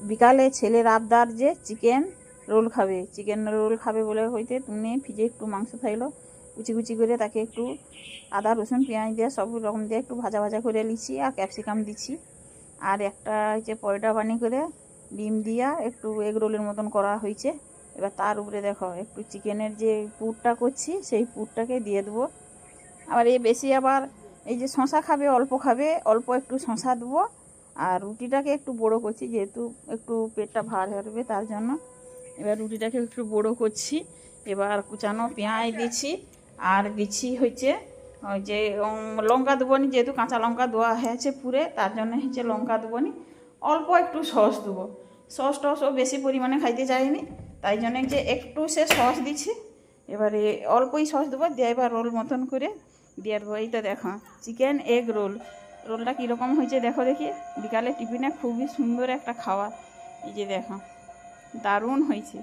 বিকালে ছেলের আবদার যে চিকেন রোল খাবে বলে হইতে তুমি ফ্রিজে একটু মাংস থাকলো কুচি কুচি করে তাকে একটু আদা রসুন পেঁয়াজ দিয়ে সব রকম দিয়ে একটু ভাজা ভাজা করে লিছি আর ক্যাপসিকাম দিচ্ছি। আর একটা হচ্ছে পরোটা বানি করে ডিম দিয়া একটু এগ রোলের মতন করা হয়েছে। এবার তার উপরে দেখো একটু চিকেনের যে পুরটা করছি সেই পুরটাকে দিয়ে দেবো। আবার আবার এই যে শশা খাবে অল্প একটু শশা দেবো। আর রুটিটাকে একটু বড়ো করছি যেহেতু একটু পেটটা ভার হবে তার জন্য। এবার রুটিটাকে একটু বড়ো করছি। এবার কুচানো পেঁয়াজ দিচ্ছি আর দিচ্ছি হচ্ছে ওই যে লঙ্কা দেবো নি, যেহেতু কাঁচা লঙ্কা দেওয়া হয়েছে পুরে তার জন্য হচ্ছে লঙ্কা দেবো নি, অল্প একটু সস দেবো। সস টসও বেশি পরিমাণে খাইতে চাইনি তাই জন্য যে একটু সে সস দিচ্ছি। এবারে অল্পই সস দেবো দিয়ে এবার রোল মতন করে দিয়ে দেবো। এইটা দেখো চিকেন এগ রোলটা কীরকম হয়েছে দেখো দেখি। বিকালে টিফিনে খুবই সুন্দর একটা খাবার। এই যে দেখো দারুণ হয়েছে।